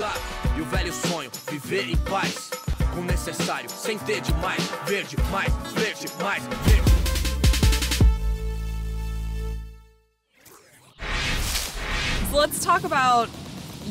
claro, e o velho sonho, viver em paz, com o necessário, sem ter demais, verde, mais verde, mais verde. So let's talk about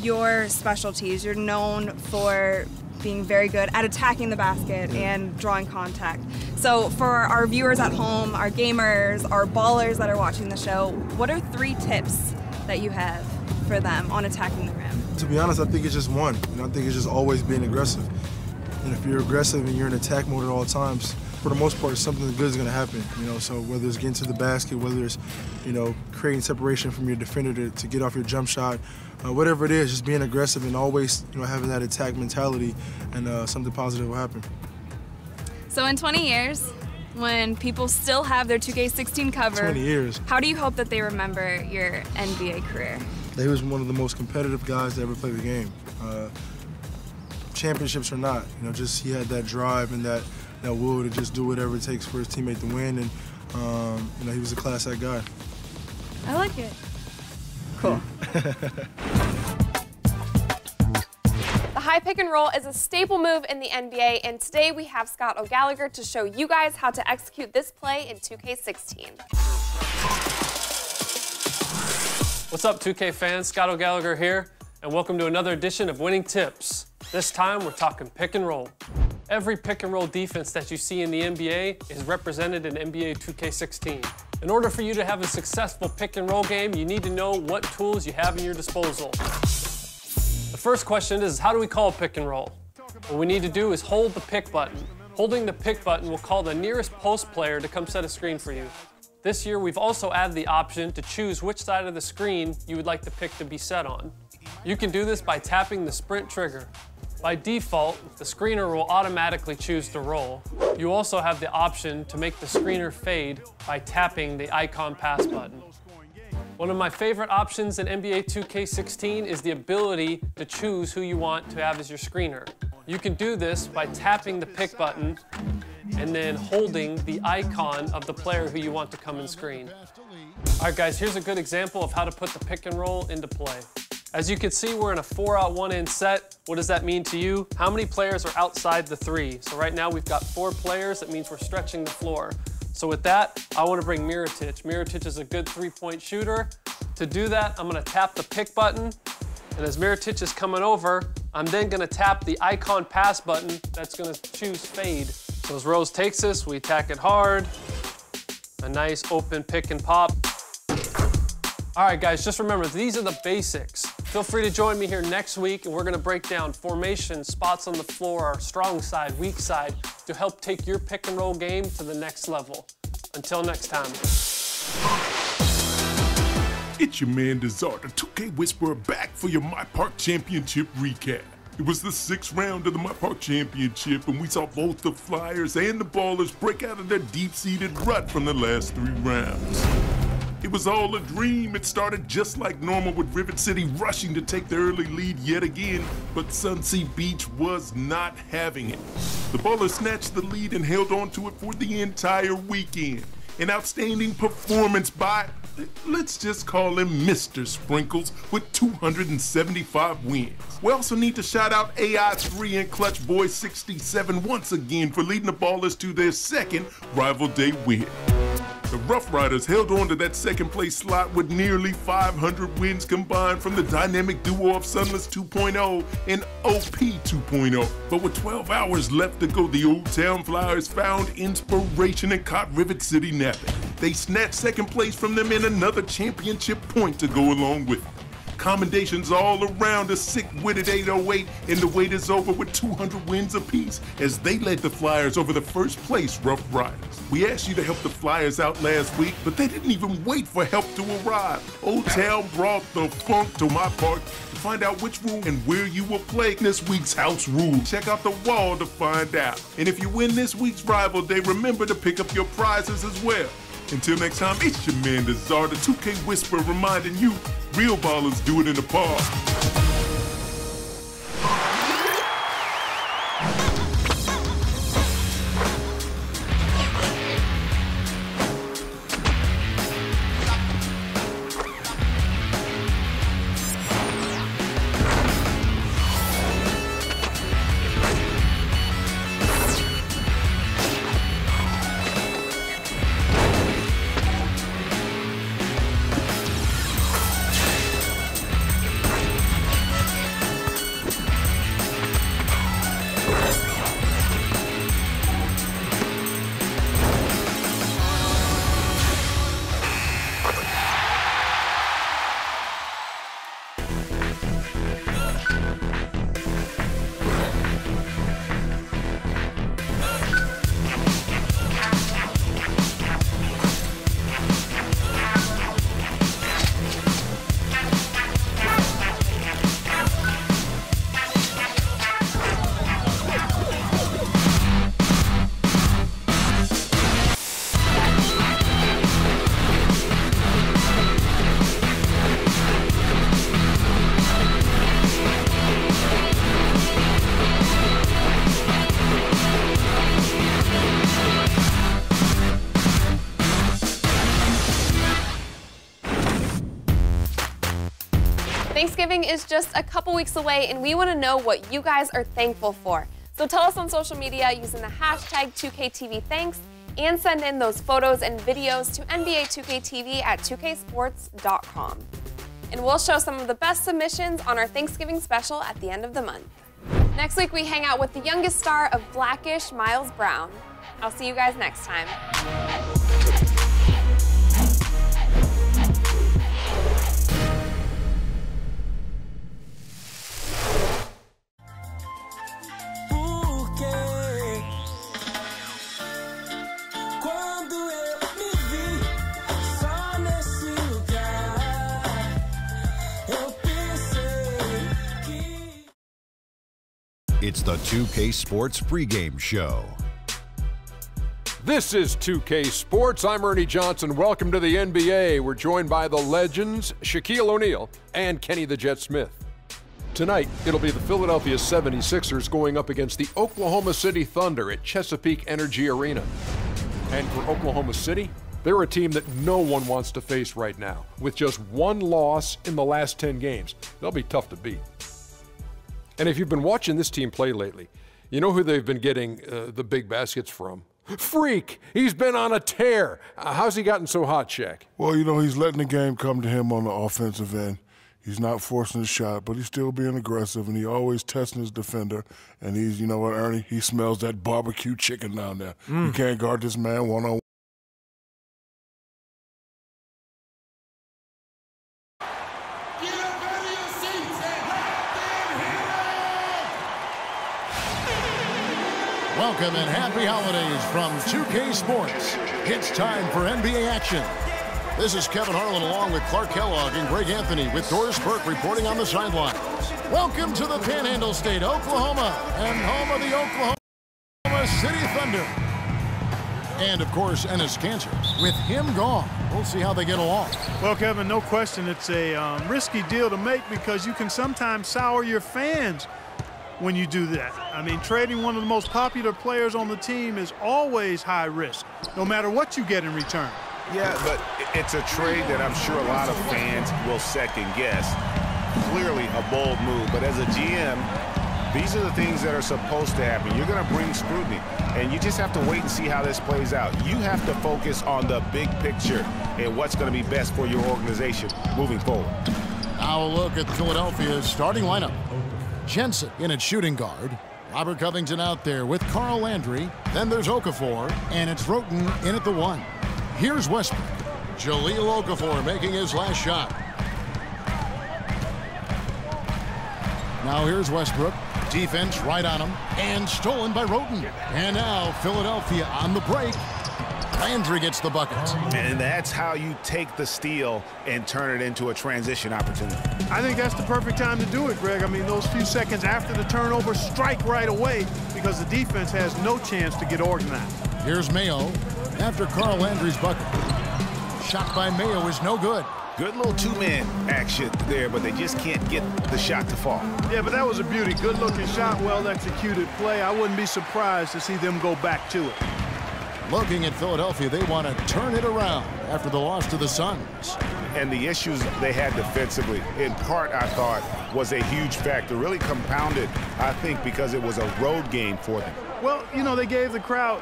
your specialties. You're known for being very good at attacking the basket and drawing contact. So for our viewers at home, our gamers, our ballers that are watching the show, what are 3 tips that you have for them on attacking the rim? To be honest, I think it's just one. I think it's just always being aggressive. And if you're aggressive and you're in attack mode at all times, for the most part, something good is going to happen. So whether it's getting to the basket, whether it's, creating separation from your defender to get off your jump shot, whatever it is, just being aggressive and always, having that attack mentality, and something positive will happen. So in 20 years, when people still have their 2K16 cover, 20 years. How do you hope that they remember your NBA career? He was one of the most competitive guys to ever play the game. Championships or not, just he had that drive and that will to just do whatever it takes for his teammate to win, and he was a class act guy. I like it. Cool. The high pick and roll is a staple move in the NBA, and today we have Scott O'Gallagher to show you guys how to execute this play in 2K16. What's up, 2K fans? Scott O'Gallagher here, and welcome to another edition of Winning Tips. This time, we're talking pick and roll. Every pick and roll defense that you see in the NBA is represented in NBA 2K16. In order for you to have a successful pick and roll game, you need to know what tools you have in your disposal. The first question is, how do we call a pick and roll? What we need to do is hold the pick button. Holding the pick button will call the nearest post player to come set a screen for you. This year, we've also added the option to choose which side of the screen you would like the pick to be set on. You can do this by tapping the sprint trigger. By default, the screener will automatically choose to roll. You also have the option to make the screener fade by tapping the icon pass button. One of my favorite options in NBA 2K16 is the ability to choose who you want to have as your screener. You can do this by tapping the pick button and then holding the icon of the player who you want to come and screen. All right, guys, here's a good example of how to put the pick and roll into play. As you can see, we're in a 4-out, 1-in set. What does that mean to you? How many players are outside the 3? So right now we've got 4 players. That means we're stretching the floor. So with that, I want to bring Mirotic. Mirotic is a good 3-point shooter. To do that, I'm going to tap the pick button. And as Mirotic is coming over, I'm then going to tap the icon pass button that's going to choose fade. So as Rose takes this, we attack it hard. A nice open pick and pop. All right, guys, just remember, these are the basics. Feel free to join me here next week, and we're going to break down formation, spots on the floor, our strong side, weak side, to help take your pick and roll game to the next level. Until next time. It's your man, Desart, the 2K Whisperer, back for your My Park Championship recap. It was the 6th round of the My Park Championship, and we saw both the Flyers and the Ballers break out of their deep-seated rut from the last 3 rounds. It was all a dream. It started just like normal with Rivet City rushing to take the early lead yet again, but Sunsea Beach was not having it. The Ballers snatched the lead and held on to it for the entire weekend. An outstanding performance by, let's just call him Mr. Sprinkles, with 275 wins. We also need to shout out AI3 and Clutch Boy 67 once again for leading the Ballers to their 2nd Rival Day win. The Rough Riders held on to that 2nd place slot with nearly 500 wins combined from the dynamic duo of Sunless 2.0 and OP 2.0. But with 12 hours left to go, the Old Town Flyers found inspiration and caught Rivet City napping. They snatched 2nd place from them and another championship point to go along with it. Commendations all around a sick-witted 808, and the wait is over with 200 wins apiece as they led the Flyers over the 1st place Rough Riders. We asked you to help the Flyers out last week, but they didn't even wait for help to arrive. Old Town brought the funk to my park. To find out which room and where you will play this week's house rule, check out the wall to find out. And if you win this week's Rival Day, remember to pick up your prizes as well. Until next time, it's your man, Desart, the 2K Whisperer, reminding you, real ballers do it in the park. Thanksgiving is just a couple weeks away, and we want to know what you guys are thankful for. So tell us on social media using the hashtag 2KTVThanks and send in those photos and videos to NBA 2KTV at 2ksports.com. And we'll show some of the best submissions on our Thanksgiving special at the end of the month. Next week, we hang out with the youngest star of Blackish, Miles Brown. I'll see you guys next time. It's the 2K Sports pregame show. This is 2K Sports. I'm Ernie Johnson. Welcome to the NBA. We're joined by the legends Shaquille O'Neal and Kenny the Jet Smith. Tonight, it'll be the Philadelphia 76ers going up against the Oklahoma City Thunder at Chesapeake Energy Arena. And for Oklahoma City, they're a team that no one wants to face right now. With just one loss in the last 10 games, they'll be tough to beat. And if you've been watching this team play lately, you know who they've been getting the big baskets from? Freak! He's been on a tear. How's he gotten so hot, Shaq? Well, you know, he's letting the game come to him on the offensive end. He's not forcing the shot, but he's still being aggressive, and he always testing his defender. And he's, you know what, Ernie? He smells that barbecue chicken down there. You can't guard this man one-on-one. Welcome and happy holidays from 2K Sports. It's time for NBA action. This is Kevin Harlan along with Clark Kellogg and Greg Anthony with Doris Burke reporting on the sideline. Welcome to the Panhandle State, Oklahoma, and home of the Oklahoma City Thunder. And, of course, Enes Kanter. With him gone, we'll see how they get along. Well, Kevin, no question it's a risky deal to make because you can sometimes sour your fans when you do that. I mean, trading one of the most popular players on the team is always high risk, no matter what you get in return. Yeah, but it's a trade that I'm sure a lot of fans will second guess. Clearly a bold move, but as a GM, these are the things that are supposed to happen. You're going to bring scrutiny, and you just have to wait and see how this plays out. You have to focus on the big picture and what's going to be best for your organization moving forward. Now a look at Philadelphia's starting lineup. Jensen in at shooting guard. Robert Covington out there with Carl Landry. Then there's Okafor, and it's Roten in at the 1. Here's Westbrook. Jahlil Okafor making his last shot. Now here's Westbrook. Defense right on him, and stolen by Roten. And now Philadelphia on the break. Landry gets the bucket. And that's how you take the steal and turn it into a transition opportunity. I think that's the perfect time to do it, Greg. I mean, those few seconds after the turnover, strike right away because the defense has no chance to get organized. Here's Mayo after Carl Landry's bucket. Shot by Mayo is no good. Good little two-man action there, but they just can't get the shot to fall. Yeah, but that was a beauty. Good-looking shot, well-executed play. I wouldn't be surprised to see them go back to it. Looking at Philadelphia, they want to turn it around after the loss to the Suns. And the issues they had defensively, in part, I thought, was a huge factor. Really compounded, I think, because it was a road game for them. Well, you know, they gave the crowd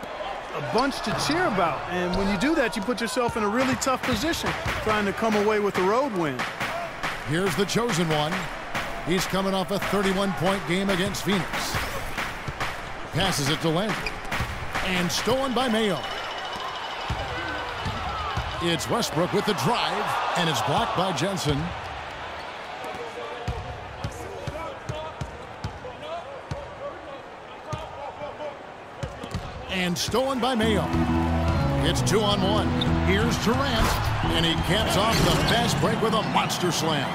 a bunch to cheer about. And when you do that, you put yourself in a really tough position trying to come away with the road win. Here's the chosen one. He's coming off a 31-point game against Phoenix. Passes it to Landry. And stolen by Mayo. It's Westbrook with the drive, and it's blocked by Jensen. And stolen by Mayo. It's 2-on-1. Here's Durant, and he caps off the fast break with a monster slam.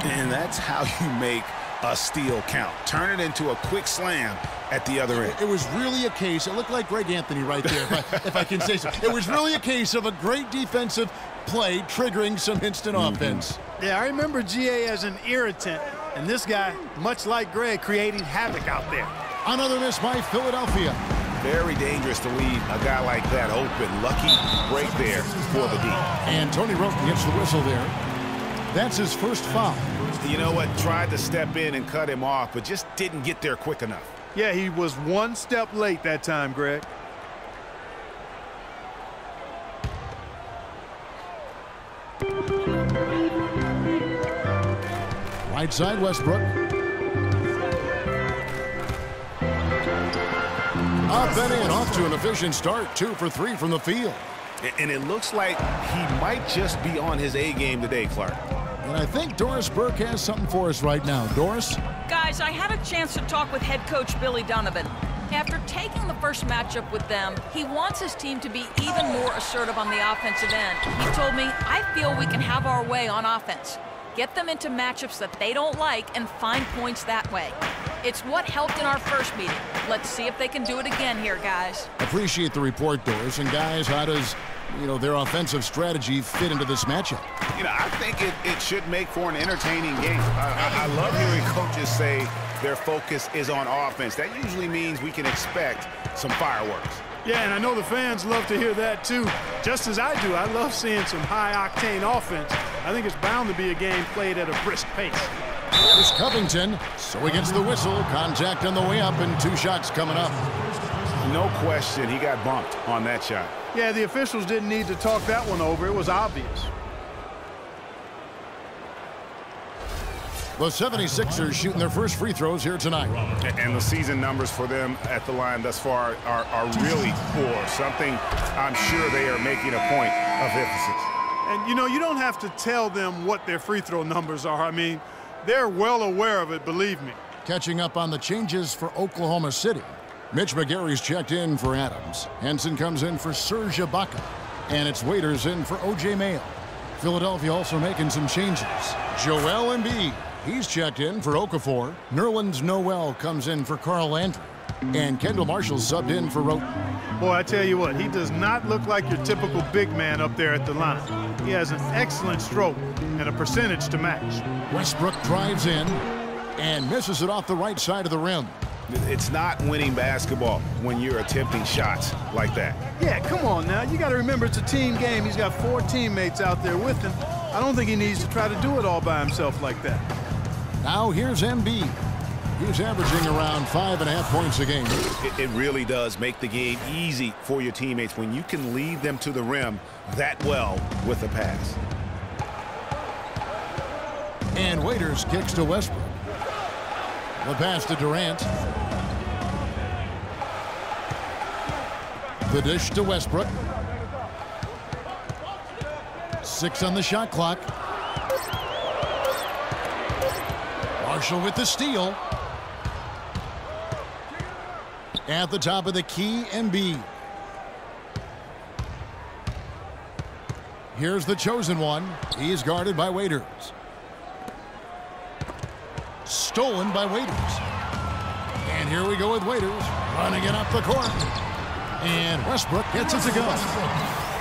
And that's how you make a steal count. Turn it into a quick slam at the other end. It was really a case, it looked like Greg Anthony right there, if I can say so. It was really a case of a great defensive play triggering some instant offense. Yeah, I remember GA as an irritant, and this guy, much like Greg, creating havoc out there. Another miss by Philadelphia. Very dangerous to leave a guy like that open. Lucky break there for the D. And Tony Roten gets the whistle there. That's his first foul. You know what? Tried to step in and cut him off, but just didn't get there quick enough. Yeah, he was one step late that time, Greg. Right side, Westbrook. Up and in, off to an efficient start. 2 for 3 from the field. And it looks like he might just be on his A game today, Clark. And I think Doris Burke has something for us right now. Doris? Guys, I had a chance to talk with head coach Billy Donovan. After taking the first matchup with them, he wants his team to be even more assertive on the offensive end. He told me, I feel we can have our way on offense. Get them into matchups that they don't like and find points that way. It's what helped in our first meeting. Let's see if they can do it again here, guys. Appreciate the report, Doris. And guys, how does, their offensive strategy fit into this matchup? I think it should make for an entertaining game. I love hearing coaches say their focus is on offense. That usually means we can expect some fireworks. Yeah, and I know the fans love to hear that too. Just as I do, I love seeing some high-octane offense. I think it's bound to be a game played at a brisk pace. Here's Covington. So he gets the whistle. Contact on the way up and 2 shots coming up. No question, he got bumped on that shot. Yeah, the officials didn't need to talk that one over. It was obvious. The 76ers shooting their first free throws here tonight. And the season numbers for them at the line thus far are really poor. Something I'm sure they are making a point of emphasis. And, you don't have to tell them what their free throw numbers are. I mean, they're well aware of it, believe me. Catching up on the changes for Oklahoma City. Mitch McGary's checked in for Adams. Henson comes in for Serge Ibaka. And it's Waiters in for O.J. Mayo. Philadelphia also making some changes. Joel Embiid. He's checked in for Okafor. Nerlens Noel comes in for Carl Landry. And Kendall Marshall subbed in for Roten. Boy, I tell you what, he does not look like your typical big man up there at the line. He has an excellent stroke and a percentage to match. Westbrook drives in and misses it off the right side of the rim. It's not winning basketball when you're attempting shots like that. Yeah, come on now. You got to remember it's a team game. He's got 4 teammates out there with him. I don't think he needs to try to do it all by himself like that. Now here's Embiid. He's averaging around 5.5 points a game. It really does make the game easy for your teammates when you can lead them to the rim that well with a pass. And Waiters kicks to Westbrook. The pass to Durant. The dish to Westbrook. 6 on the shot clock. Marshall with the steal. At the top of the key, Embiid. Here's the chosen one. He's guarded by Waiters. Stolen by Waiters. And here we go with Waiters. Running it up the court. And Westbrook gets it to go.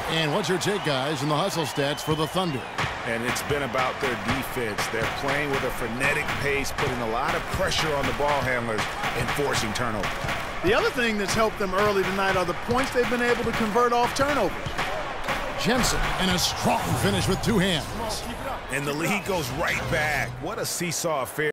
And what's your take, guys, in the hustle stats for the Thunder? And it's been about their defense. They're playing with a frenetic pace, putting a lot of pressure on the ball handlers and forcing turnovers. The other thing that's helped them early tonight are the points they've been able to convert off turnovers. Jensen, and a strong finish with 2 hands. And the lead goes right back. What a seesaw affair.